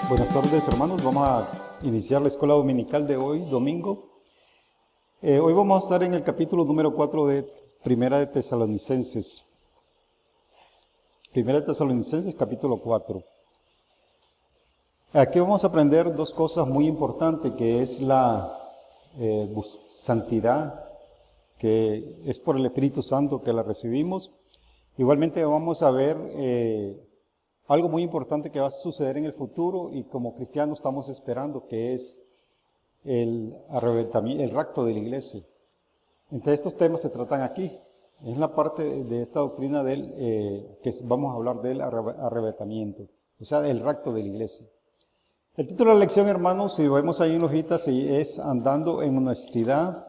Buenas tardes, hermanos. Vamos a iniciar la escuela dominical de hoy, domingo. Hoy vamos a estar en el capítulo número 4 de Primera de Tesalonicenses. Primera de Tesalonicenses, capítulo 4. Aquí vamos a aprender dos cosas muy importantes, que es la santidad, que es por el Espíritu Santo que la recibimos. Igualmente vamos a ver algo muy importante que va a suceder en el futuro y como cristianos estamos esperando, que es el arrebatamiento, el rapto de la iglesia. Entre estos temas se tratan aquí. Es la parte de esta doctrina que vamos a hablar del arrebatamiento, o sea, el rapto de la iglesia. El título de la lección, hermanos, si lo vemos ahí en hojitas, es Andando en honestidad.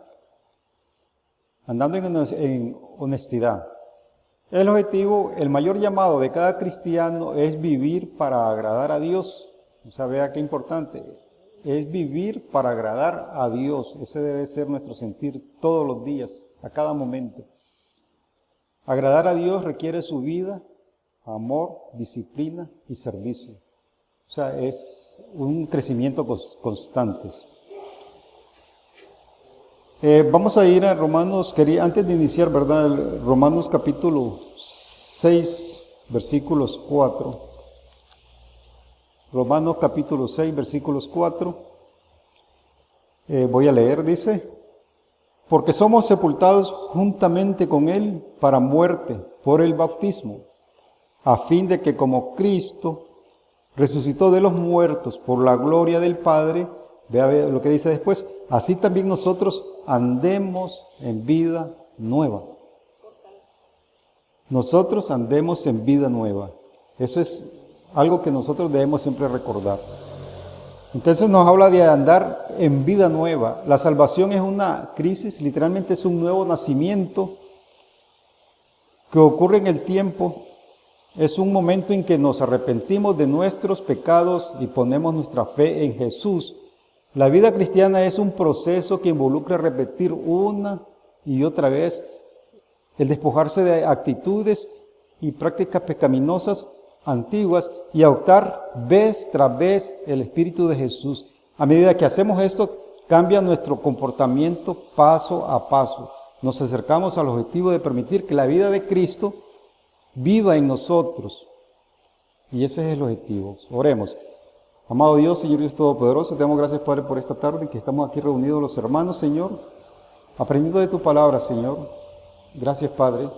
Andando en honestidad. El objetivo, el mayor llamado de cada cristiano es vivir para agradar a Dios. O sea, vea qué importante. Es vivir para agradar a Dios. Ese debe ser nuestro sentir todos los días, a cada momento. Agradar a Dios requiere su vida, amor, disciplina y servicio. O sea, es un crecimiento constante. Vamos a ir a Romanos, antes de iniciar, ¿verdad? Romanos capítulo 6, versículos 4. Romanos capítulo 6, versículos 4. Voy a leer, dice: porque somos sepultados juntamente con Él para muerte por el bautismo, a fin de que como Cristo resucitó de los muertos por la gloria del Padre, vea lo que dice después, así también nosotros andemos en vida nueva. Nosotros andemos en vida nueva. Eso es algo que nosotros debemos siempre recordar. Entonces nos habla de andar en vida nueva. La salvación es una crisis, literalmente es un nuevo nacimiento que ocurre en el tiempo. Es un momento en que nos arrepentimos de nuestros pecados y ponemos nuestra fe en Jesús. La vida cristiana es un proceso que involucra repetir una y otra vez el despojarse de actitudes y prácticas pecaminosas antiguas y adoptar vez tras vez el Espíritu de Jesús. A medida que hacemos esto, cambia nuestro comportamiento paso a paso. Nos acercamos al objetivo de permitir que la vida de Cristo viva en nosotros. Y ese es el objetivo. Oremos. Amado Dios, Señor Dios Todopoderoso, te damos gracias, Padre, por esta tarde que estamos aquí reunidos los hermanos, Señor, aprendiendo de tu palabra, Señor. Gracias, Padre.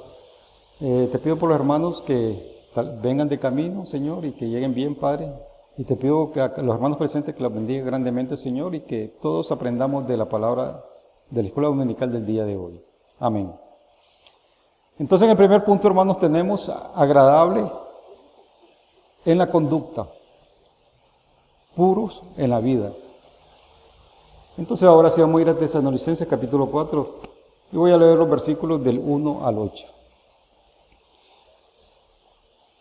Te pido por los hermanos que vengan de camino, Señor, y que lleguen bien, Padre. Y te pido que a los hermanos presentes que los bendiga grandemente, Señor, y que todos aprendamos de la palabra de la escuela dominical del día de hoy. Amén. Entonces, en el primer punto, hermanos, tenemos agradable en la conducta, puros en la vida. Entonces ahora sí vamos a ir a Tesalonicenses capítulo 4 y voy a leer los versículos del 1 al 8.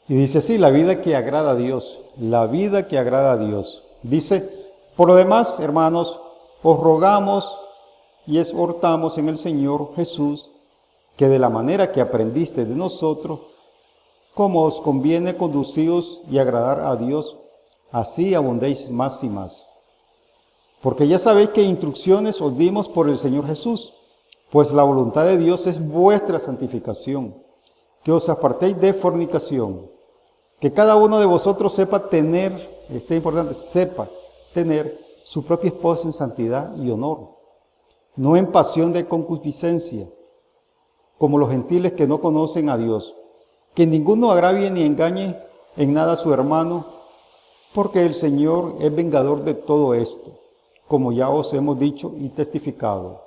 Y dice así: la vida que agrada a Dios, la vida que agrada a Dios. Dice: por lo demás, hermanos, os rogamos y exhortamos en el Señor Jesús, que de la manera que aprendiste de nosotros, como os conviene conduciros y agradar a Dios, así abundéis más y más. Porque ya sabéis qué instrucciones os dimos por el Señor Jesús, pues la voluntad de Dios es vuestra santificación, que os apartéis de fornicación, que cada uno de vosotros sepa tener su propia esposa en santidad y honor, no en pasión de concupiscencia, como los gentiles que no conocen a Dios, que ninguno agravie ni engañe en nada a su hermano, porque el Señor es vengador de todo esto, como ya os hemos dicho y testificado.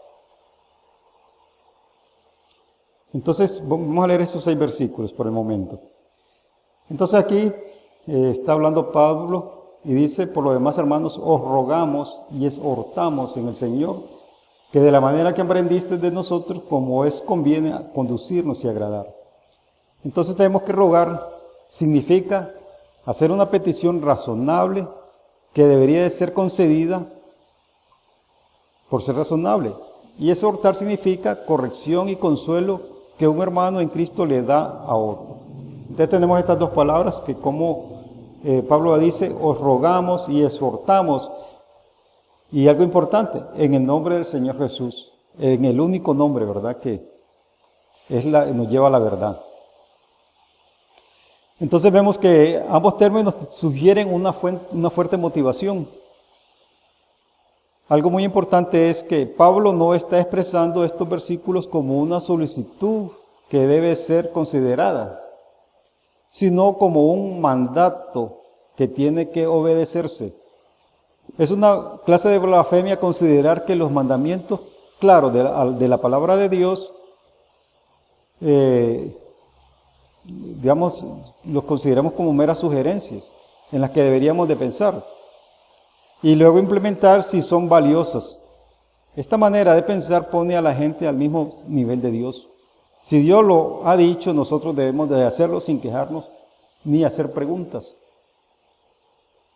Entonces, vamos a leer esos 6 versículos por el momento. Entonces aquí está hablando Pablo y dice: por lo demás, hermanos, os rogamos y exhortamos en el Señor, que de la manera que aprendiste de nosotros, como es conviene conducirnos y agradar. Entonces tenemos que rogar, significa hacer una petición razonable que debería de ser concedida por ser razonable. Y exhortar significa corrección y consuelo que un hermano en Cristo le da a otro. Entonces tenemos estas dos palabras que como Pablo dice, os rogamos y exhortamos, y algo importante, en el nombre del Señor Jesús, en el único nombre, ¿verdad? Que nos lleva a la verdad. Entonces vemos que ambos términos sugieren una fuerte motivación. Algo muy importante es que Pablo no está expresando estos versículos como una solicitud que debe ser considerada, sino como un mandato que tiene que obedecerse. Es una clase de blasfemia considerar que los mandamientos, claro, de la palabra de Dios, digamos, los consideramos como meras sugerencias en las que deberíamos de pensar y luego implementar si son valiosas. Esta manera de pensar pone a la gente al mismo nivel de Dios. Si Dios lo ha dicho, nosotros debemos de hacerlo sin quejarnos ni hacer preguntas.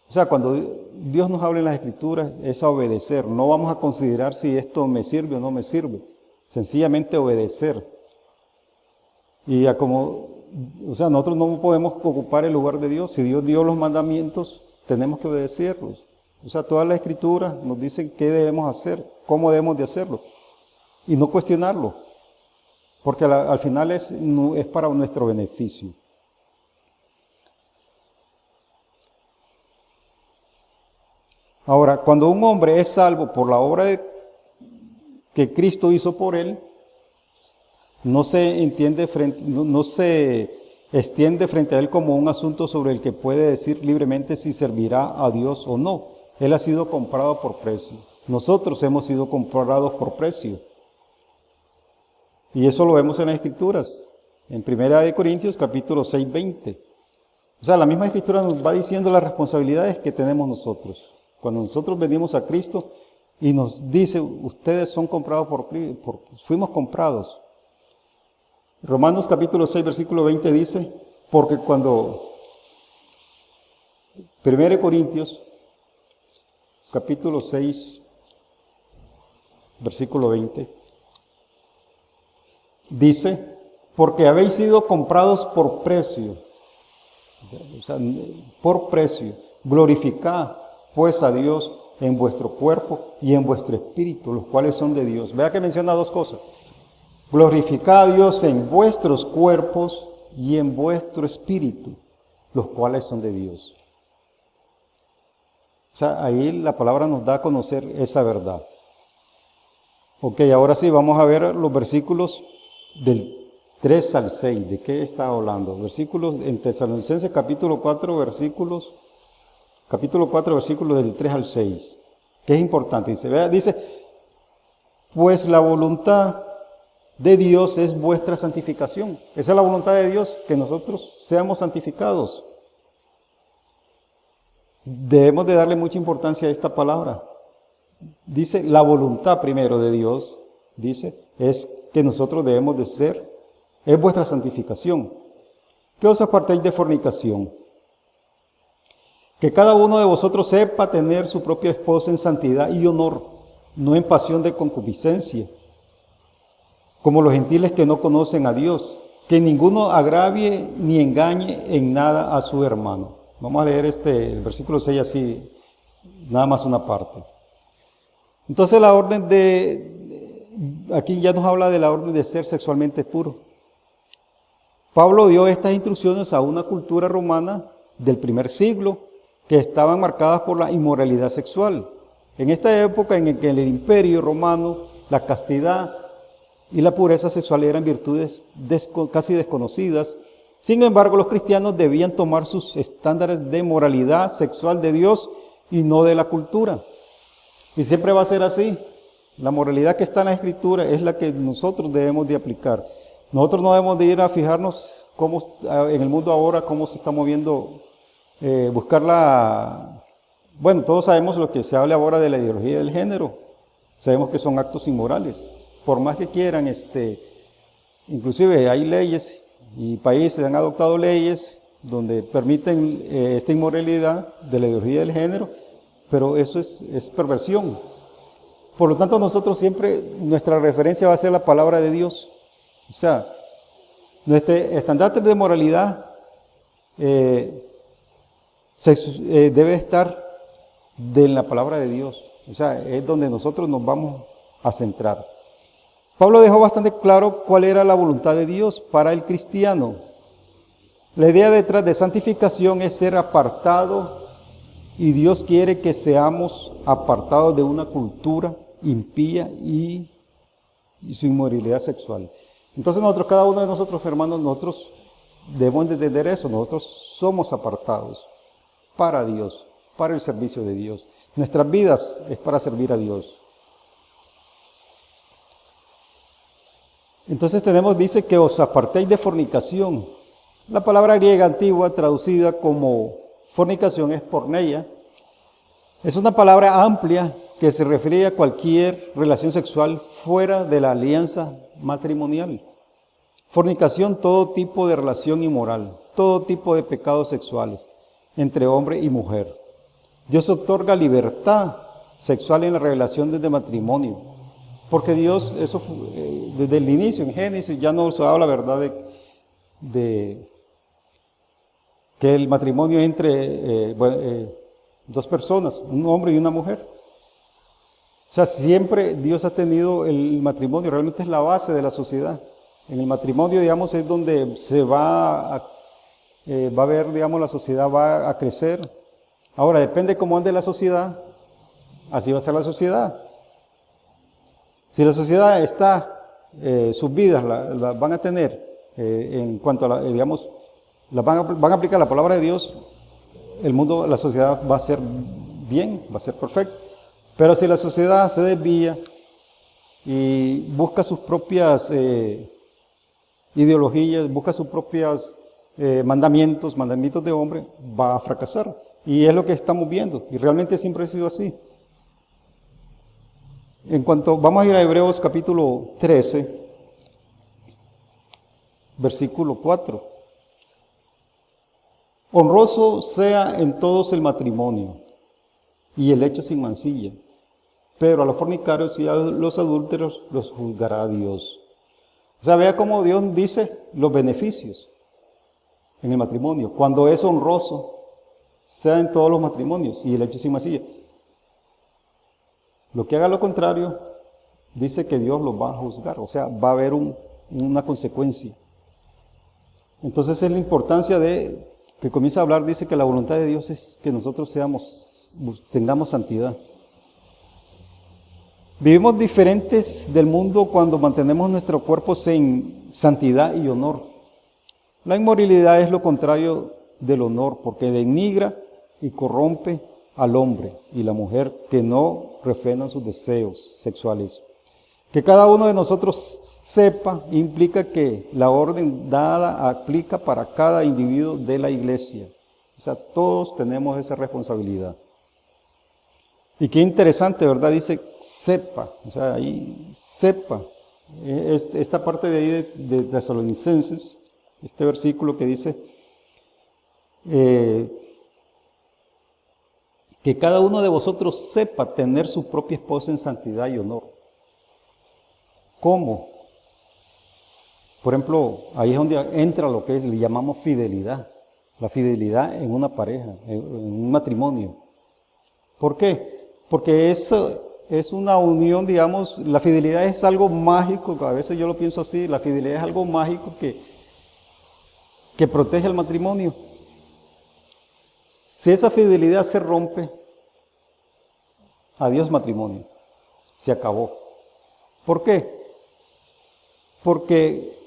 O sea, cuando Dios nos habla en las Escrituras, es a obedecer. No vamos a considerar si esto me sirve o no me sirve. Sencillamente obedecer. Nosotros no podemos ocupar el lugar de Dios. Si Dios dio los mandamientos, tenemos que obedecerlos. O sea, todas las Escrituras nos dicen qué debemos hacer, cómo debemos de hacerlo. Y no cuestionarlo. Porque al final es para nuestro beneficio. Ahora, cuando un hombre es salvo por la obra que Cristo hizo por él, no se extiende frente a él como un asunto sobre el que puede decir libremente si servirá a Dios o no. Él ha sido comprado por precio. Nosotros hemos sido comprados por precio. Y eso lo vemos en las Escrituras, en 1 Corintios capítulo 6, 20. O sea, la misma Escritura nos va diciendo las responsabilidades que tenemos nosotros. Cuando nosotros venimos a Cristo y nos dice, ustedes son comprados fuimos comprados. Romanos capítulo 6, versículo 20 dice, porque cuando 1 Corintios capítulo 6, versículo 20, dice, porque habéis sido comprados por precio, o sea, por precio, glorificad pues a Dios en vuestro cuerpo y en vuestro espíritu, los cuales son de Dios. Vea que menciona dos cosas. Glorificad a Dios en vuestros cuerpos y en vuestro espíritu, los cuales son de Dios. O sea, ahí la palabra nos da a conocer esa verdad. Ok, ahora sí, vamos a ver los versículos del 3 al 6. ¿De qué está hablando? Versículos en Tesalonicenses capítulo 4, versículos del 3 al 6. Que es importante. Dice, pues la voluntad de Dios es vuestra santificación. Esa es la voluntad de Dios, que nosotros seamos santificados. Debemos de darle mucha importancia a esta palabra. Dice, la voluntad primero de Dios, dice, es que nosotros debemos de ser, es vuestra santificación. ¿Qué os apartáis de fornicación? Que cada uno de vosotros sepa tener su propia esposa en santidad y honor, no en pasión de concupiscencia, como los gentiles que no conocen a Dios, que ninguno agravie ni engañe en nada a su hermano. Vamos a leer el versículo 6 así, nada más una parte. Entonces la orden aquí ya nos habla de la orden de ser sexualmente puro. Pablo dio estas instrucciones a una cultura romana del primer siglo que estaban marcadas por la inmoralidad sexual. En esta época en que en el imperio romano la castidad y la pureza sexual eran virtudes casi desconocidas. Sin embargo, los cristianos debían tomar sus estándares de moralidad sexual de Dios y no de la cultura. Y siempre va a ser así. La moralidad que está en la Escritura es la que nosotros debemos de aplicar. Nosotros no debemos de ir a fijarnos en el mundo ahora cómo se está moviendo, Bueno, todos sabemos lo que se habla ahora de la ideología del género. Sabemos que son actos inmorales. Por más que quieran, inclusive hay leyes y países han adoptado leyes donde permiten esta inmoralidad de la ideología del género, pero eso es perversión. Por lo tanto, nosotros siempre, nuestra referencia va a ser la palabra de Dios. O sea, nuestro estandarte de moralidad debe estar de la palabra de Dios. O sea, es donde nosotros nos vamos a centrar. Pablo dejó bastante claro cuál era la voluntad de Dios para el cristiano. La idea detrás de santificación es ser apartado, y Dios quiere que seamos apartados de una cultura impía y su inmoralidad sexual. Entonces nosotros, cada uno de nosotros, hermanos, nosotros debemos de entender eso. Nosotros somos apartados para Dios, para el servicio de Dios. Nuestras vidas es para servir a Dios. Entonces dice que os apartéis de fornicación. La palabra griega antigua traducida como fornicación es porneia. Es una palabra amplia que se refiere a cualquier relación sexual fuera de la alianza matrimonial. Fornicación, todo tipo de relación inmoral, todo tipo de pecados sexuales entre hombre y mujer. Dios otorga libertad sexual en la revelación desde matrimonio, porque Dios, desde el inicio, en Génesis, ya no se habla, ¿verdad?, de que el matrimonio entre dos personas, un hombre y una mujer. O sea, siempre Dios ha tenido el matrimonio, realmente es la base de la sociedad. En el matrimonio, digamos, es donde se va a ver, digamos, la sociedad va a crecer. Ahora, depende cómo ande la sociedad, así va a ser la sociedad. Si la sociedad está, sus vidas las van a tener, en cuanto a, digamos, van a aplicar la palabra de Dios, el mundo, la sociedad va a ser bien, va a ser perfecto. Pero si la sociedad se desvía y busca sus propias ideologías, busca sus propios mandamientos de hombre, va a fracasar. Y es lo que estamos viendo, y realmente siempre ha sido así. Vamos a ir a Hebreos capítulo 13, versículo 4. Honroso sea en todos el matrimonio y el hecho sin mancilla, pero a los fornicarios y a los adúlteros los juzgará Dios. O sea, vea cómo Dios dice los beneficios en el matrimonio. Cuando es honroso, sea en todos los matrimonios y el hecho sin mancilla. Lo que haga lo contrario, dice que Dios los va a juzgar, o sea, va a haber una consecuencia. Entonces es la importancia de que comienza a hablar, dice que la voluntad de Dios es que nosotros tengamos santidad. Vivimos diferentes del mundo cuando mantenemos nuestro cuerpo en santidad y honor. La inmoralidad es lo contrario del honor, porque denigra y corrompe al hombre y la mujer que no refrenan sus deseos sexuales. Que cada uno de nosotros sepa implica que la orden dada aplica para cada individuo de la iglesia. O sea, todos tenemos esa responsabilidad. Y qué interesante, ¿verdad? Dice sepa, o sea, ahí sepa. Esta parte de ahí de Tesalonicenses, este versículo que dice que cada uno de vosotros sepa tener su propia esposa en santidad y honor. ¿Cómo? Por ejemplo, ahí es donde entra lo que le llamamos fidelidad. La fidelidad en una pareja, en un matrimonio. ¿Por qué? Porque eso es una unión, digamos, la fidelidad es algo mágico, a veces yo lo pienso así, la fidelidad es algo mágico que protege al matrimonio. Si esa fidelidad se rompe, adiós matrimonio, se acabó. ¿Por qué? Porque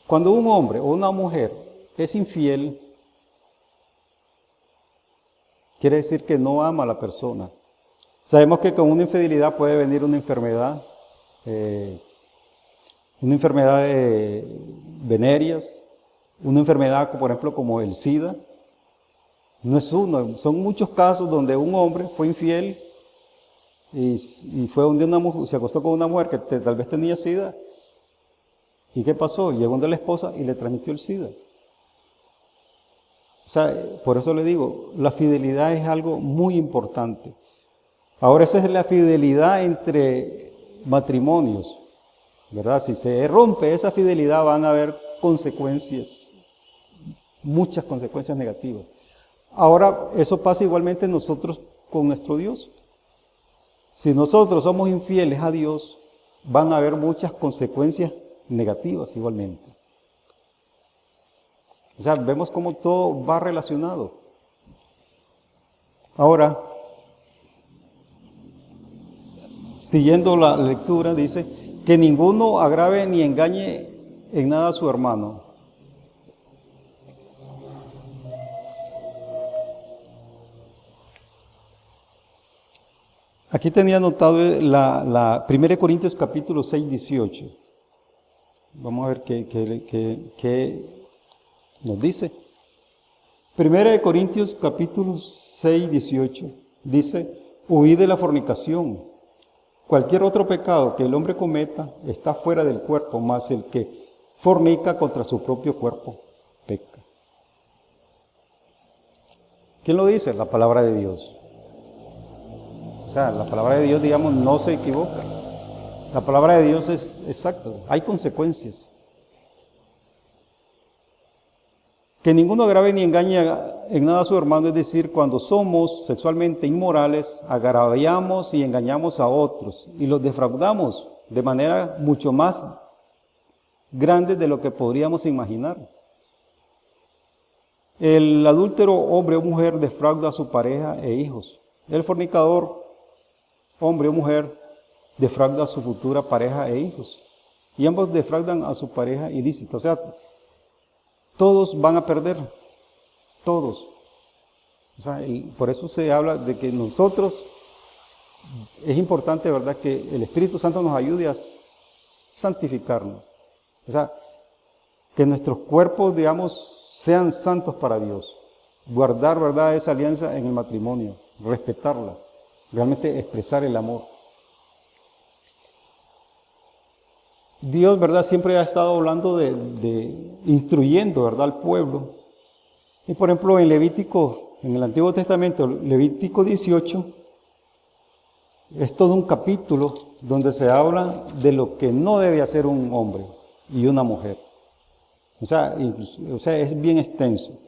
cuando un hombre o una mujer es infiel, quiere decir que no ama a la persona. Sabemos que con una infidelidad puede venir una enfermedad venéreas, una enfermedad, por ejemplo, como el SIDA. No es uno, son muchos casos donde un hombre fue infiel y fue donde una mujer, se acostó con una mujer que tal vez tenía SIDA. ¿Y qué pasó? Llegó donde la esposa y le transmitió el SIDA. O sea, por eso le digo, la fidelidad es algo muy importante. Ahora, esa es la fidelidad entre matrimonios, ¿verdad? Si se rompe esa fidelidad van a haber consecuencias, muchas consecuencias negativas. Ahora, eso pasa igualmente nosotros con nuestro Dios. Si nosotros somos infieles a Dios, van a haber muchas consecuencias negativas igualmente. O sea, vemos cómo todo va relacionado. Ahora, siguiendo la lectura, dice que ninguno agrave ni engañe en nada a su hermano. Aquí tenía anotado la 1 Corintios capítulo 6, 18. Vamos a ver qué nos dice. 1 Corintios capítulo 6, 18 dice, huid de la fornicación. Cualquier otro pecado que el hombre cometa está fuera del cuerpo, mas el que fornica contra su propio cuerpo peca. ¿Quién lo dice? La palabra de Dios. O sea, la palabra de Dios, digamos, no se equivoca. La palabra de Dios es exacta. Hay consecuencias. Que ninguno agrave ni engañe en nada a su hermano, es decir, cuando somos sexualmente inmorales, agraviamos y engañamos a otros y los defraudamos de manera mucho más grande de lo que podríamos imaginar. El adúltero, hombre o mujer, defrauda a su pareja e hijos. El fornicador, hombre o mujer, defrauda a su futura pareja e hijos. Y ambos defraudan a su pareja ilícita. O sea, todos van a perder, todos. O sea, por eso se habla de que nosotros, es importante, ¿verdad?, que el Espíritu Santo nos ayude a santificarnos. O sea, que nuestros cuerpos, digamos, sean santos para Dios. Guardar, ¿verdad?, esa alianza en el matrimonio, respetarla, realmente expresar el amor. Dios, ¿verdad?, siempre ha estado hablando instruyendo, ¿verdad?, al pueblo. Y por ejemplo, en Levítico, en el Antiguo Testamento, Levítico 18, es todo un capítulo donde se habla de lo que no debe hacer un hombre y una mujer. O sea, es bien extenso.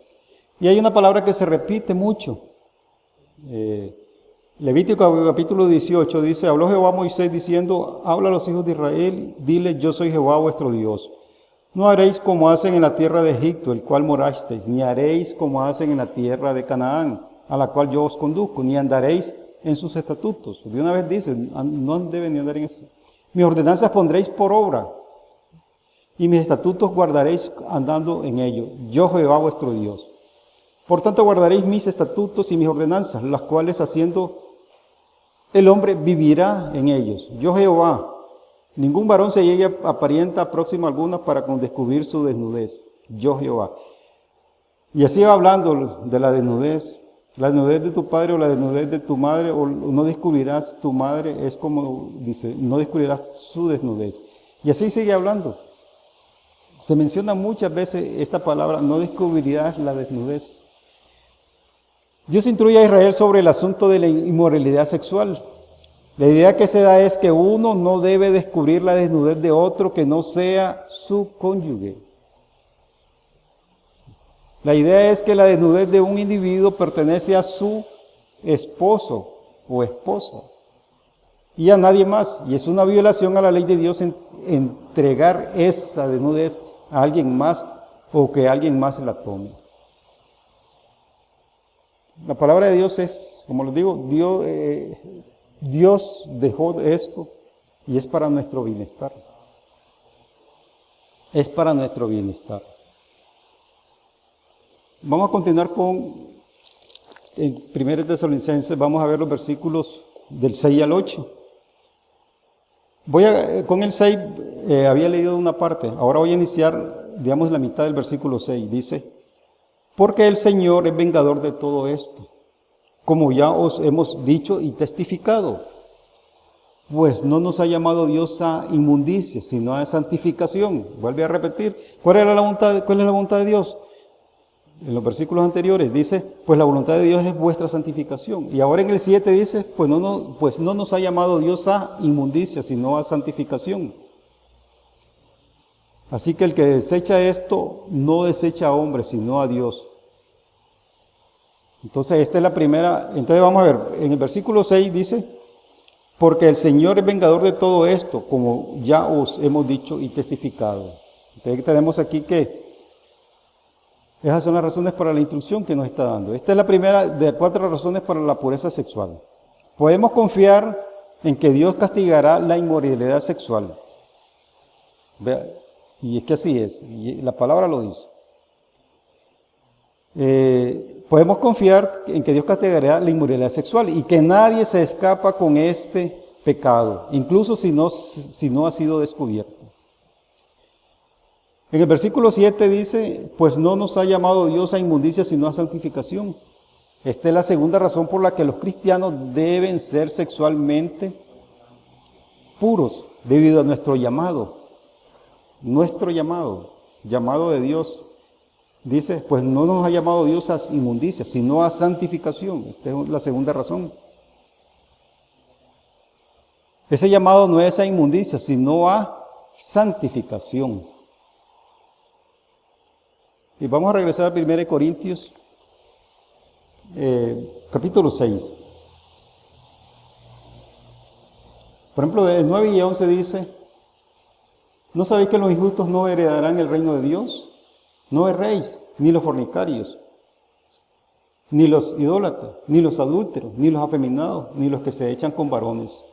Y hay una palabra que se repite mucho. Levítico capítulo 18 dice, habló Jehová a Moisés diciendo, habla a los hijos de Israel, dile, yo soy Jehová vuestro Dios. No haréis como hacen en la tierra de Egipto, el cual morasteis, ni haréis como hacen en la tierra de Canaán, a la cual yo os conduzco, ni andaréis en sus estatutos. De una vez dice, no deben ni andar en eso. Mis ordenanzas pondréis por obra, y mis estatutos guardaréis andando en ellos. Yo Jehová vuestro Dios. Por tanto guardaréis mis estatutos y mis ordenanzas, las cuales haciendo el hombre vivirá en ellos. Yo Jehová. Ningún varón se llegue a parienta próxima alguna para descubrir su desnudez. Yo Jehová. Y así va hablando de la desnudez de tu padre o la desnudez de tu madre, o no descubrirás tu madre, es como dice, no descubrirás su desnudez. Y así sigue hablando. Se menciona muchas veces esta palabra, no descubrirás la desnudez. Dios instruye a Israel sobre el asunto de la inmoralidad sexual. La idea que se da es que uno no debe descubrir la desnudez de otro que no sea su cónyuge. La idea es que la desnudez de un individuo pertenece a su esposo o esposa y a nadie más. Y es una violación a la ley de Dios entregar esa desnudez a alguien más o que alguien más la tome. La palabra de Dios es, como les digo, Dios dejó esto y es para nuestro bienestar. Es para nuestro bienestar. Vamos a continuar en 1 Tesalonicenses, vamos a ver los versículos del 6 al 8. Con el 6 había leído una parte, ahora voy a iniciar, digamos, la mitad del versículo 6. Dice, porque el Señor es vengador de todo esto, como ya os hemos dicho y testificado. Pues no nos ha llamado Dios a inmundicia, sino a santificación. Vuelve a repetir, ¿cuál es la voluntad de Dios? En los versículos anteriores dice, pues la voluntad de Dios es vuestra santificación. Y ahora en el 7 dice, pues no nos ha llamado Dios a inmundicia, sino a santificación. Así que el que desecha esto, no desecha a hombres, sino a Dios. Entonces, esta es la primera. Entonces, vamos a ver, en el versículo 6 dice, porque el Señor es vengador de todo esto, como ya os hemos dicho y testificado. Entonces, tenemos aquí que esas son las razones para la instrucción que nos está dando. Esta es la primera de 4 razones para la pureza sexual. Podemos confiar en que Dios castigará la inmoralidad sexual. Vea, y es que así es, y la palabra lo dice. Podemos confiar en que Dios castigará la inmoralidad sexual y que nadie se escapa con este pecado, incluso si no ha sido descubierto. En el versículo 7 dice, pues no nos ha llamado Dios a inmundicia sino a santificación. Esta es la segunda razón por la que los cristianos deben ser sexualmente puros, debido a nuestro llamado de Dios. Dice, pues no nos ha llamado Dios a inmundicia, sino a santificación. Esta es la segunda razón. Ese llamado no es a inmundicia, sino a santificación. Y vamos a regresar a 1 Corintios, capítulo 6. Por ejemplo, el 9 y 11 dice, ¿no sabéis que los injustos no heredarán el reino de Dios? No erréis, ni los fornicarios, ni los idólatras, ni los adúlteros, ni los afeminados, ni los que se echan con varones.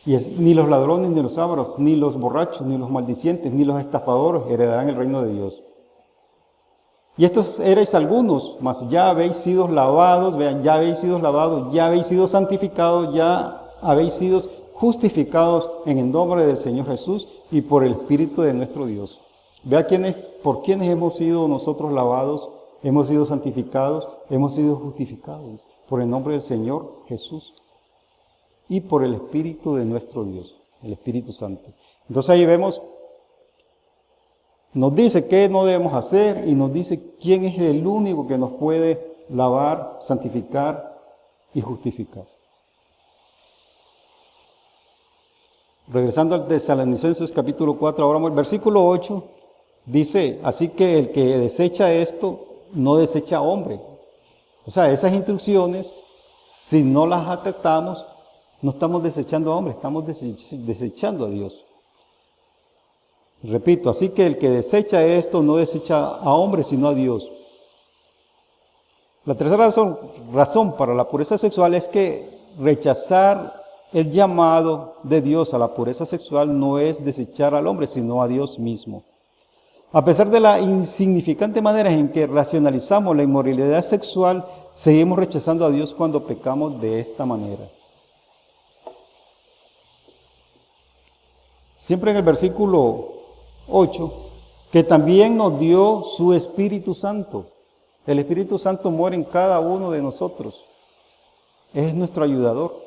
Ni los ladrones, ni los ávaros, ni los borrachos, ni los maldicientes, ni los estafadores heredarán el reino de Dios. Y estos erais algunos, mas ya habéis sido lavados, vean, ya habéis sido lavados, ya habéis sido santificados, ya habéis sido justificados en el nombre del Señor Jesús y por el Espíritu de nuestro Dios. Vea por quiénes hemos sido nosotros lavados, hemos sido santificados, hemos sido justificados por el nombre del Señor Jesús y por el Espíritu de nuestro Dios, el Espíritu Santo. Entonces ahí vemos, nos dice qué no debemos hacer y nos dice quién es el único que nos puede lavar, santificar y justificar. Regresando al Tesalonicenses capítulo 4, ahora el versículo 8 dice, así que el que desecha esto, no desecha a hombre. O sea, esas instrucciones, si no las acatamos, no estamos desechando a hombre, estamos desechando a Dios. Repito, así que el que desecha esto, no desecha a hombre, sino a Dios. La tercera razón para la pureza sexual es que rechazar el llamado de Dios a la pureza sexual no es desechar al hombre, sino a Dios mismo. A pesar de la insignificante manera en que racionalizamos la inmoralidad sexual, seguimos rechazando a Dios cuando pecamos de esta manera. Siempre en el versículo 8, que también nos dio su Espíritu Santo. El Espíritu Santo mora en cada uno de nosotros. Es nuestro ayudador.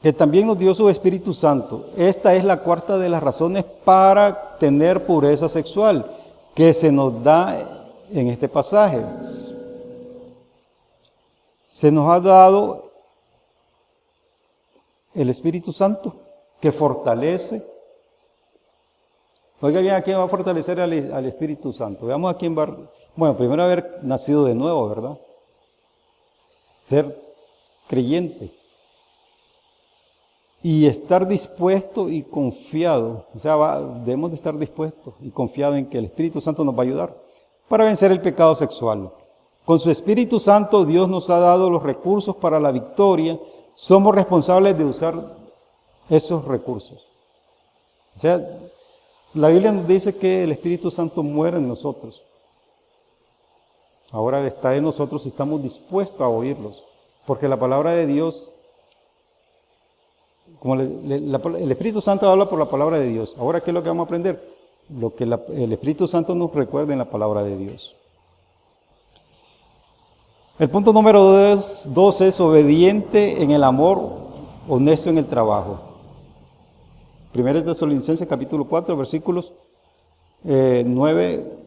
Que también nos dio su Espíritu Santo. Esta es la cuarta de las razones para tener pureza sexual, que se nos da en este pasaje. Se nos ha dado el Espíritu Santo, que fortalece. Oiga bien, ¿a quién va a fortalecer al Espíritu Santo? Veamos a quién va. Bueno, primero haber nacido de nuevo, ¿verdad? Ser creyente. Y estar dispuesto y confiado, o sea, debemos de estar dispuestos y confiados en que el Espíritu Santo nos va a ayudar para vencer el pecado sexual. Con su Espíritu Santo Dios nos ha dado los recursos para la victoria, somos responsables de usar esos recursos. O sea, la Biblia nos dice que el Espíritu Santo muere en nosotros. Ahora está en nosotros y estamos dispuestos a oírlos, porque la palabra de Dios, como el Espíritu Santo habla por la palabra de Dios. Ahora, ¿qué es lo que vamos a aprender? Lo que el Espíritu Santo nos recuerda en la palabra de Dios. El punto número 2 es obediente en el amor, honesto en el trabajo. 1 Tesalonicenses capítulo 4, versículos 9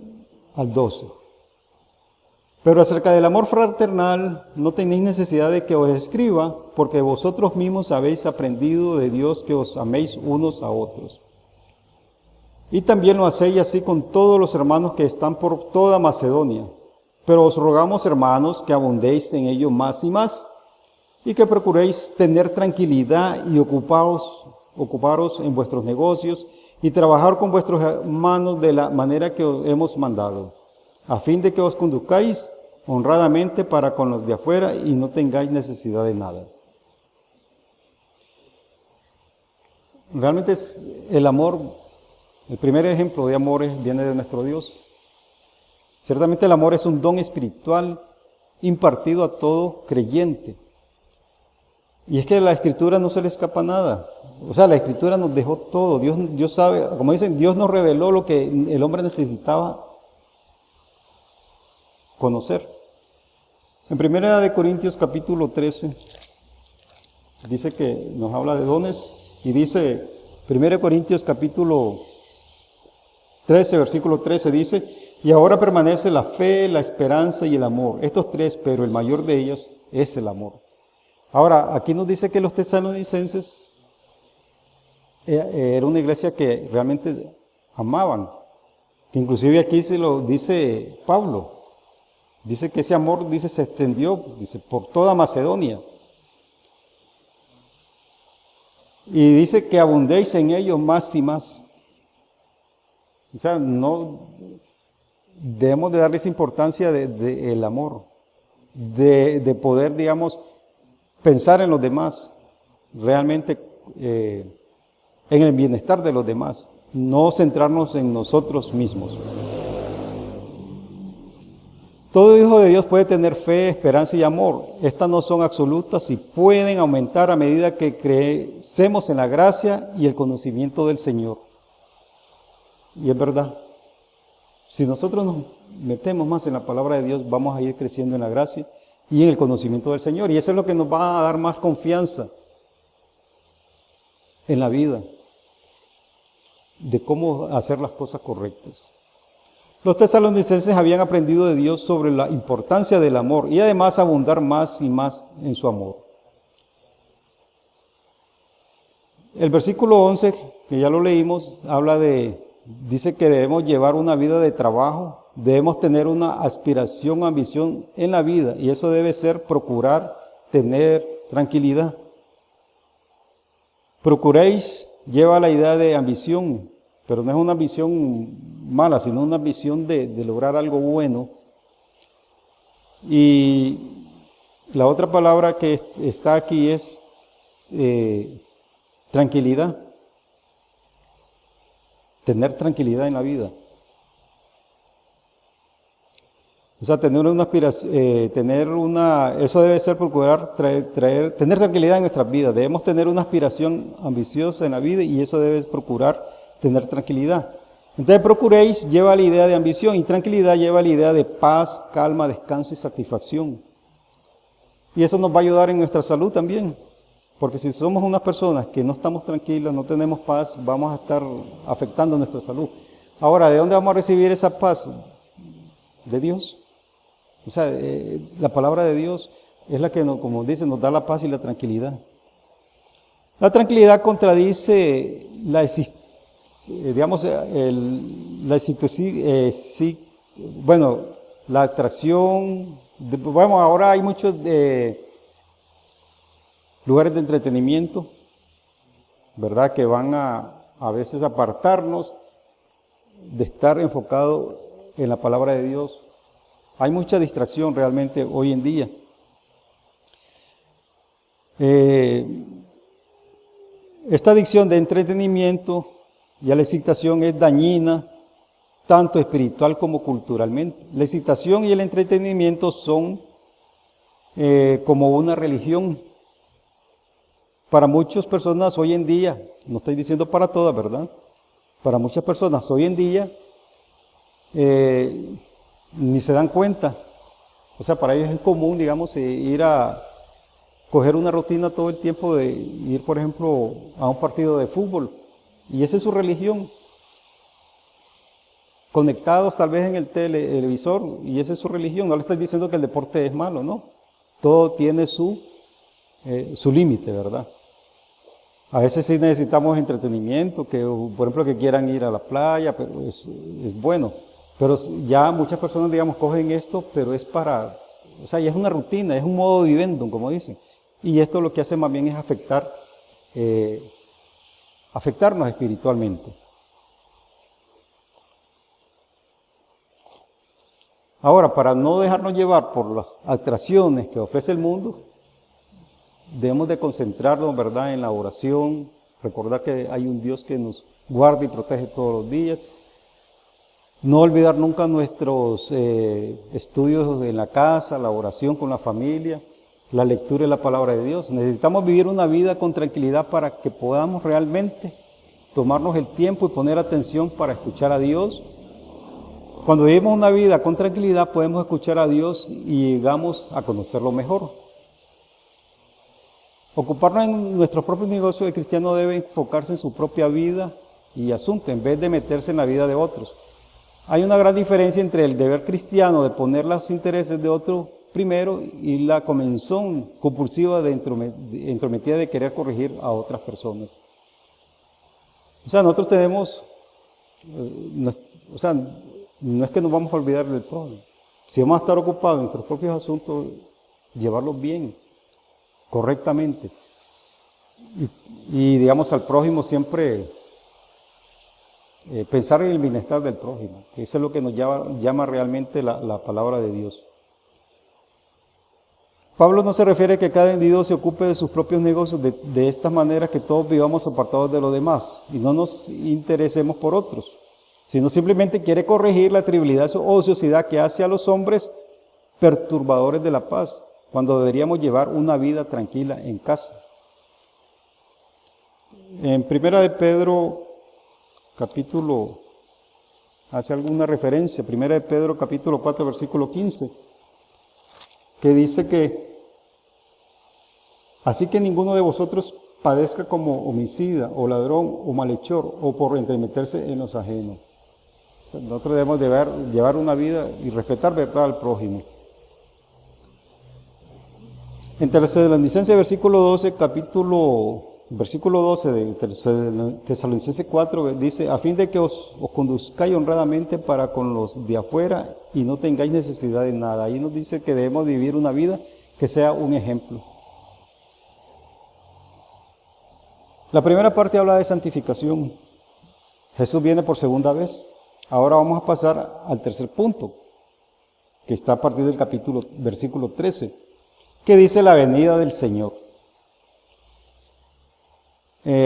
al 12. Pero acerca del amor fraternal no tenéis necesidad de que os escriba, porque vosotros mismos habéis aprendido de Dios que os améis unos a otros. Y también lo hacéis así con todos los hermanos que están por toda Macedonia. Pero os rogamos, hermanos, que abundéis en ello más y más, y que procuréis tener tranquilidad y ocuparos en vuestros negocios, y trabajar con vuestros hermanos de la manera que os hemos mandado, a fin de que os conduzcáis honradamente para con los de afuera y no tengáis necesidad de nada. Realmente es el amor, el primer ejemplo de amor viene de nuestro Dios. Ciertamente el amor es un don espiritual impartido a todo creyente. Y es que a la Escritura no se le escapa nada. O sea, la Escritura nos dejó todo. Dios sabe, como dicen, Dios nos reveló lo que el hombre necesitaba conocer. En 1 Corintios capítulo 13, dice que nos habla de dones, y dice, 1 Corintios capítulo 13, versículo 13, dice, y ahora permanece la fe, la esperanza y el amor. Estos tres, pero el mayor de ellos es el amor. Ahora, aquí nos dice que los tesalonicenses era una iglesia que realmente amaban, que inclusive aquí se lo dice Pablo. Dice que ese amor, dice, se extendió, dice, por toda Macedonia. Y dice que abundéis en ello más y más. O sea, no debemos de darles importancia del amor, de poder, digamos, pensar en los demás, realmente en el bienestar de los demás, no centrarnos en nosotros mismos. Todo hijo de Dios puede tener fe, esperanza y amor. Estas no son absolutas y pueden aumentar a medida que crecemos en la gracia y el conocimiento del Señor. Y es verdad, si nosotros nos metemos más en la palabra de Dios, vamos a ir creciendo en la gracia y en el conocimiento del Señor. Y eso es lo que nos va a dar más confianza en la vida, de cómo hacer las cosas correctas. Los tesalonicenses habían aprendido de Dios sobre la importancia del amor y además abundar más y más en su amor. El versículo 11, que ya lo leímos, dice que debemos llevar una vida de trabajo, debemos tener una aspiración o ambición en la vida, y eso debe ser procurar tener tranquilidad. Procuréis lleva la idea de ambición, pero no es una ambición mala, sino una ambición de lograr algo bueno. Y la otra palabra que está aquí es tranquilidad. Tener tranquilidad en la vida. O sea, tener una aspiración, eso debe ser procurar tener tranquilidad en nuestras vidas. Debemos tener una aspiración ambiciosa en la vida y eso debe procurar tener tranquilidad. Entonces, procuréis lleva la idea de ambición y tranquilidad lleva la idea de paz, calma, descanso y satisfacción. Y eso nos va a ayudar en nuestra salud también. Porque si somos unas personas que no estamos tranquilas, no tenemos paz, vamos a estar afectando nuestra salud. Ahora, ¿de dónde vamos a recibir esa paz? De Dios. O sea, la palabra de Dios es la que, como dice, nos da la paz y la tranquilidad. La tranquilidad contradice la atracción. Bueno, ahora hay muchos lugares de entretenimiento, ¿verdad? Que van a veces apartarnos de estar enfocado en la palabra de Dios. Hay mucha distracción realmente hoy en día. Esta adicción de entretenimiento y a la excitación es dañina, tanto espiritual como culturalmente. La excitación y el entretenimiento son como una religión. Para muchas personas hoy en día, no estoy diciendo para todas, ¿verdad? Para muchas personas hoy en día ni se dan cuenta. O sea, para ellos es común, digamos, ir a coger una rutina todo el tiempo de ir, por ejemplo, a un partido de fútbol. Y esa es su religión. conectados tal vez en el televisor y esa es su religión. No le estoy diciendo que el deporte es malo, ¿no? Todo tiene su límite, ¿verdad? A veces sí necesitamos entretenimiento, que por ejemplo que quieran ir a la playa, pero es bueno. Pero ya muchas personas, digamos, cogen esto, pero es para, o sea, ya es una rutina, es un modo de vivendum, como dicen. Y esto lo que hace más bien es afectarnos espiritualmente. Ahora, para no dejarnos llevar por las atracciones que ofrece el mundo, debemos de concentrarnos, ¿verdad?, en la oración, recordar que hay un Dios que nos guarda y protege todos los días. No olvidar nunca nuestros estudios en la casa, la oración con la familia, la lectura de la palabra de Dios. Necesitamos vivir una vida con tranquilidad para que podamos realmente tomarnos el tiempo y poner atención para escuchar a Dios. Cuando vivimos una vida con tranquilidad podemos escuchar a Dios y llegamos a conocerlo mejor. Ocuparnos en nuestros propios negocios, el cristiano debe enfocarse en su propia vida y asunto en vez de meterse en la vida de otros. Hay una gran diferencia entre el deber cristiano de poner los intereses de otro primero y la comezón compulsiva de entrometida de querer corregir a otras personas. O sea, nosotros tenemos, no es que nos vamos a olvidar del prójimo. Si vamos a estar ocupados en nuestros propios asuntos, llevarlos bien, correctamente. Y digamos al prójimo siempre pensar en el bienestar del prójimo, que eso es lo que nos llama realmente la palabra de Dios. Pablo no se refiere a que cada individuo se ocupe de sus propios negocios de esta manera que todos vivamos apartados de los demás y no nos interesemos por otros, sino simplemente quiere corregir la trivialidad o ociosidad que hace a los hombres perturbadores de la paz, cuando deberíamos llevar una vida tranquila en casa. En Primera de Pedro, capítulo, hace alguna referencia, Primera de Pedro, capítulo 4, versículo 15, que dice que, así que ninguno de vosotros padezca como homicida, o ladrón, o malhechor, o por entremeterse en los ajenos. O sea, nosotros debemos llevar una vida y respetar, ¿verdad?, al prójimo. En Tesalonicenses, versículo 12, versículo 12 de Tesalonicenses 4 dice, a fin de que os conduzcáis honradamente para con los de afuera y no tengáis necesidad de nada. Ahí nos dice que debemos vivir una vida que sea un ejemplo. La primera parte habla de santificación. Jesús viene por segunda vez. Ahora vamos a pasar al tercer punto, que está a partir del versículo 13, que dice la venida del Señor.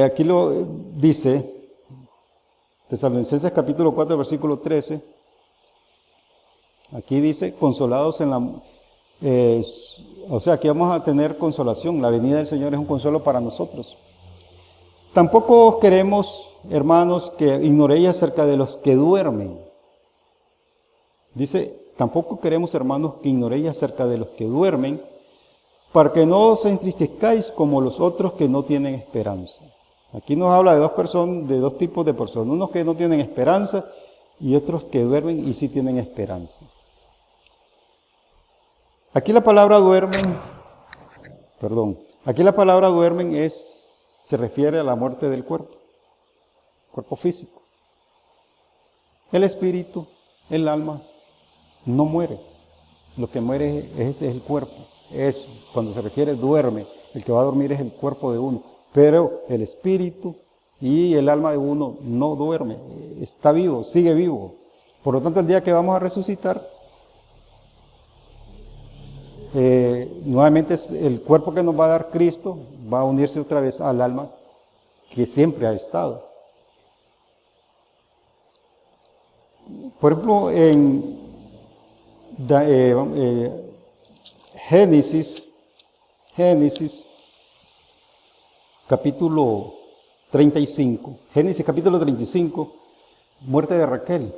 Aquí lo dice, Tesalonicenses capítulo 4, versículo 13, aquí dice, consolados en la... o sea, aquí vamos a tener consolación, la venida del Señor es un consuelo para nosotros. Tampoco queremos, hermanos, que ignoréis acerca de los que duermen. Dice, tampoco queremos, hermanos, que ignoréis acerca de los que duermen, para que no os entristezcáis como los otros que no tienen esperanza. Aquí nos habla de dos tipos de personas, unos que no tienen esperanza y otros que duermen y sí tienen esperanza. Aquí la palabra duermen se refiere a la muerte del cuerpo físico. El espíritu, el alma, no muere. Lo que muere es el cuerpo. Eso, cuando se refiere duerme, el que va a dormir es el cuerpo de uno, pero el espíritu y el alma de uno no duerme, está vivo, sigue vivo. Por lo tanto, el día que vamos a resucitar, nuevamente el cuerpo que nos va a dar Cristo va a unirse otra vez al alma que siempre ha estado. Por ejemplo, en Génesis, capítulo 35, muerte de Raquel.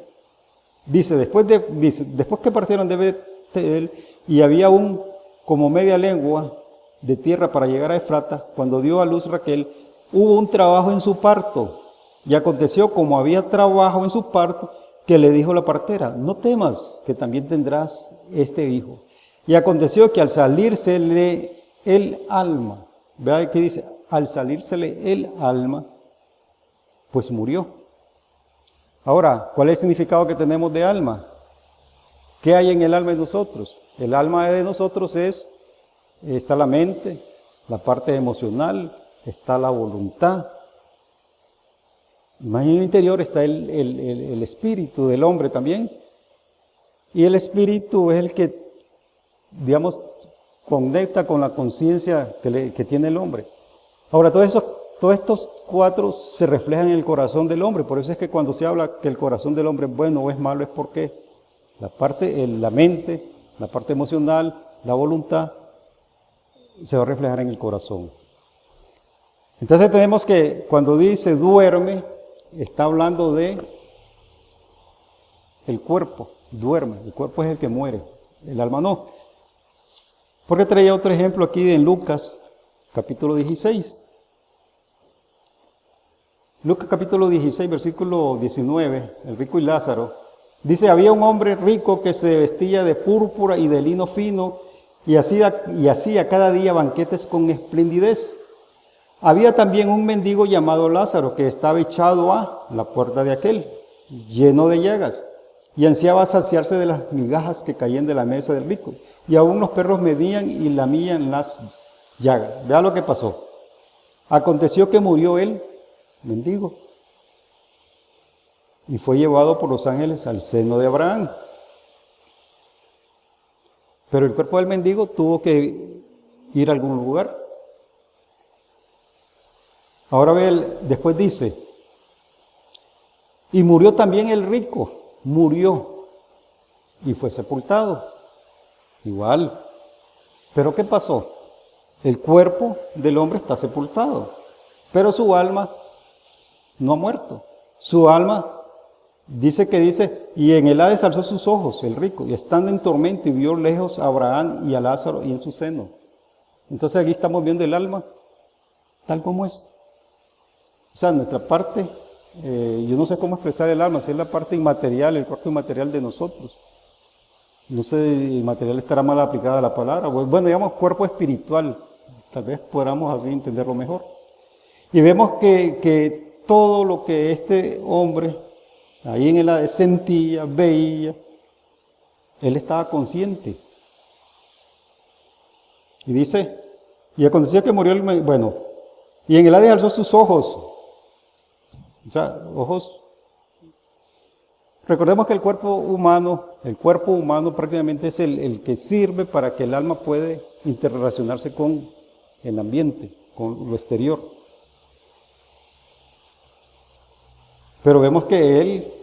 Dice, después que partieron de Betel y había aún como media lengua de tierra para llegar a Efrata, cuando dio a luz Raquel, hubo un trabajo en su parto. Y aconteció, como había trabajo en su parto, que le dijo la partera, no temas, que también tendrás este hijo. Y aconteció que al salírsele el alma, vea que dice, al salírsele el alma, pues murió. Ahora, ¿cuál es el significado que tenemos de alma? ¿Qué hay en el alma de nosotros? El alma de nosotros está la mente, la parte emocional, está la voluntad. Más en el interior está el espíritu del hombre también. Y el espíritu es el que, digamos, conecta con la conciencia que tiene el hombre. Ahora, todos estos cuatro se reflejan en el corazón del hombre. Por eso es que cuando se habla que el corazón del hombre es bueno o es malo, es porque la mente, la parte emocional, la voluntad, se va a reflejar en el corazón. Entonces tenemos que, cuando dice duerme, está hablando de el cuerpo, duerme, el cuerpo es el que muere, el alma no. Porque traía otro ejemplo aquí en Lucas, capítulo 16. Lucas capítulo 16, versículo 19, el rico y Lázaro. Dice, había un hombre rico que se vestía de púrpura y de lino fino y hacía cada día banquetes con esplendidez. Había también un mendigo llamado Lázaro que estaba echado a la puerta de aquel, lleno de llagas, y ansiaba saciarse de las migajas que caían de la mesa del rico. Y aún los perros medían y lamían las llagas. Vea lo que pasó. Aconteció que murió el mendigo y fue llevado por los ángeles al seno de Abraham. Pero el cuerpo del mendigo tuvo que ir a algún lugar. Ahora después dice, y murió también el rico, murió y fue sepultado. Igual. Pero ¿qué pasó? El cuerpo del hombre está sepultado, pero su alma no ha muerto. Su alma dice, y en el Hades alzó sus ojos, el rico, y estando en tormento, y vio lejos a Abraham y a Lázaro y en su seno. Entonces aquí estamos viendo el alma tal como es. O sea, nuestra parte, yo no sé cómo expresar el alma, si es la parte inmaterial, el cuerpo inmaterial de nosotros. No sé, inmaterial estará mal aplicada la palabra. Bueno, digamos cuerpo espiritual, tal vez podamos así entenderlo mejor. Y vemos que todo lo que este hombre ahí en el Hades sentía, veía, él estaba consciente. Y dice, y aconteció que murió y en el Hades alzó sus ojos. O sea, ojos. Recordemos que el cuerpo humano prácticamente es el que sirve para que el alma pueda interrelacionarse con el ambiente, con lo exterior. Pero vemos que él,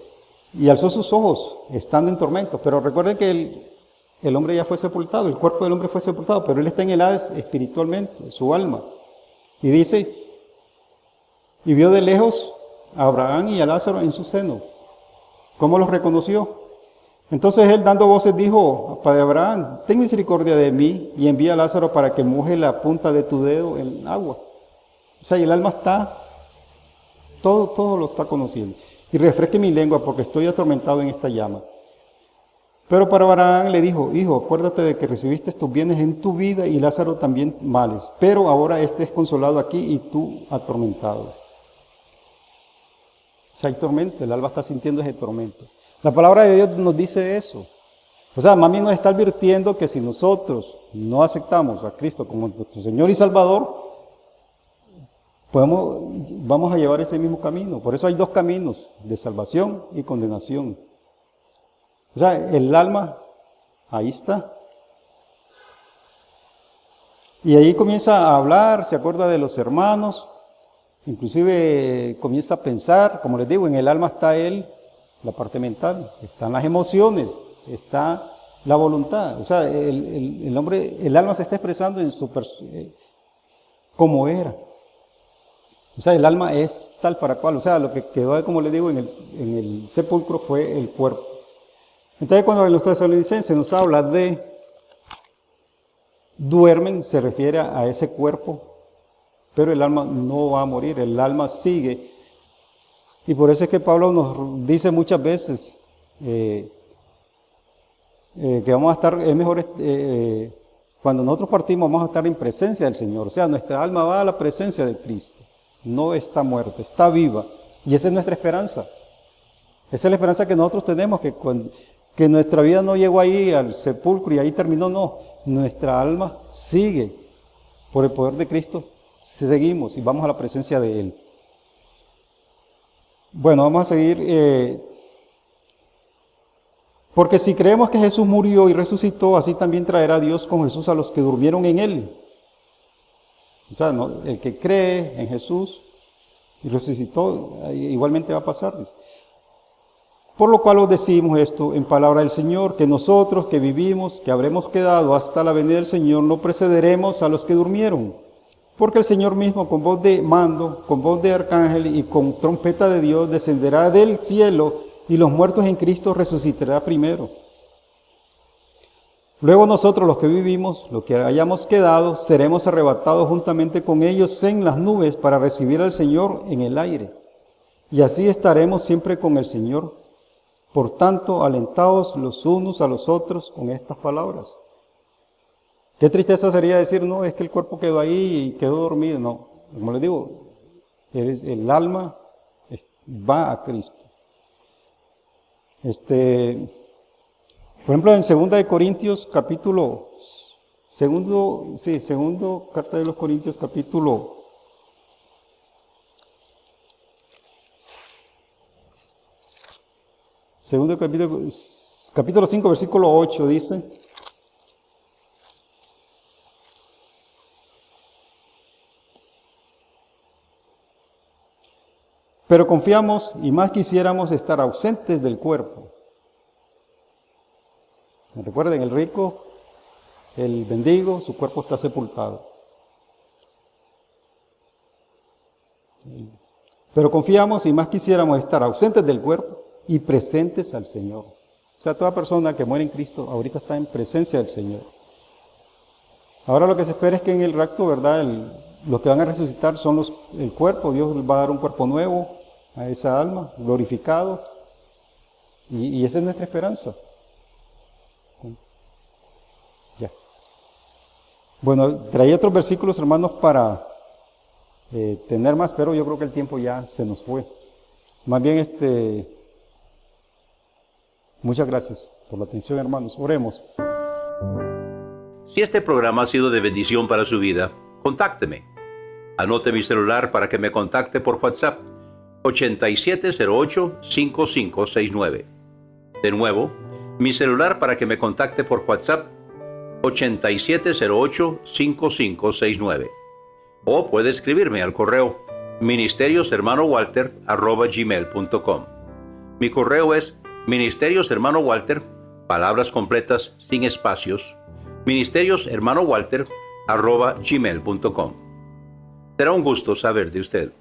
y alzó sus ojos, estando en tormento. Pero recuerden que el hombre ya fue sepultado, el cuerpo del hombre fue sepultado, pero él está en el Hades espiritualmente, su alma. Y dice, y vio de lejos a Abraham y a Lázaro en su seno. ¿Cómo los reconoció? Entonces él, dando voces, dijo, Padre Abraham, ten misericordia de mí y envía a Lázaro para que moje la punta de tu dedo en agua. O sea, y el alma está, todo lo está conociendo. Y refresque mi lengua porque estoy atormentado en esta llama. Pero para Abraham le dijo, hijo, acuérdate de que recibiste tus bienes en tu vida y Lázaro también males. Pero ahora este es consolado aquí y tú atormentado. O sea, hay tormento, el alma está sintiendo ese tormento. La palabra de Dios nos dice eso. O sea, más bien nos está advirtiendo que si nosotros no aceptamos a Cristo como nuestro Señor y Salvador, vamos a llevar ese mismo camino. Por eso hay dos caminos, de salvación y condenación. O sea, el alma, ahí está. Y ahí comienza a hablar, se acuerda de los hermanos, inclusive comienza a pensar, como les digo, en el alma está la parte mental, están las emociones, está la voluntad. O sea, el hombre, el alma se está expresando en como era. O sea, el alma es tal para cual. O sea, lo que quedó, como les digo, en el sepulcro fue el cuerpo. Entonces, cuando en los Tesalonicenses nos habla de duermen, se refiere a ese cuerpo, pero el alma no va a morir, el alma sigue. Y por eso es que Pablo nos dice muchas veces que vamos a estar, es mejor, cuando nosotros partimos vamos a estar en presencia del Señor. O sea, nuestra alma va a la presencia de Cristo. No está muerta, está viva. Y esa es nuestra esperanza. Esa es la esperanza que nosotros tenemos, que nuestra vida no llegó ahí al sepulcro y ahí terminó, no. Nuestra alma sigue. Por el poder de Cristo seguimos y vamos a la presencia de Él. Bueno, vamos a seguir. Porque si creemos que Jesús murió y resucitó, así también traerá Dios con Jesús a los que durmieron en Él. O sea, ¿no? El que cree en Jesús y resucitó, igualmente va a pasar. Dice. Por lo cual os decimos esto en palabra del Señor, que nosotros que vivimos, que habremos quedado hasta la venida del Señor, no precederemos a los que durmieron. Porque el Señor mismo, con voz de mando, con voz de arcángel y con trompeta de Dios, descenderá del cielo, y los muertos en Cristo resucitará primero. Luego nosotros, los que vivimos, los que hayamos quedado, seremos arrebatados juntamente con ellos en las nubes para recibir al Señor en el aire. Y así estaremos siempre con el Señor. Por tanto, alentaos los unos a los otros con estas palabras. Qué tristeza sería decir, no, es que el cuerpo quedó ahí y quedó dormido. No, como les digo, el alma va a Cristo. Por ejemplo, en 2 de Corintios, segundo carta de los Corintios, capítulo 5, versículo 8 dice: pero confiamos y más quisiéramos estar ausentes del cuerpo. Recuerden, el rico, el mendigo, su cuerpo está sepultado. Pero confiamos y más quisiéramos estar ausentes del cuerpo y presentes al Señor. O sea, toda persona que muere en Cristo ahorita está en presencia del Señor. Ahora lo que se espera es que en el rapto, ¿verdad? Los que van a resucitar son el cuerpo. Dios va a dar un cuerpo nuevo a esa alma, glorificado. Y esa es nuestra esperanza. Ya. Bueno, traía otros versículos, hermanos, para tener más, pero yo creo que el tiempo ya se nos fue. Más bien, muchas gracias por la atención, hermanos. Oremos. Si este programa ha sido de bendición para su vida, contácteme. Anote mi celular para que me contacte por WhatsApp, 8708-5569. De nuevo, mi celular para que me contacte por WhatsApp, 8708-5569. O puede escribirme al correo ministerioshermanowalter@gmail.com. Mi correo es ministerioshermanowalter, palabras completas sin espacios, ministerioshermanowalter@gmail.com. Será un gusto saber de usted.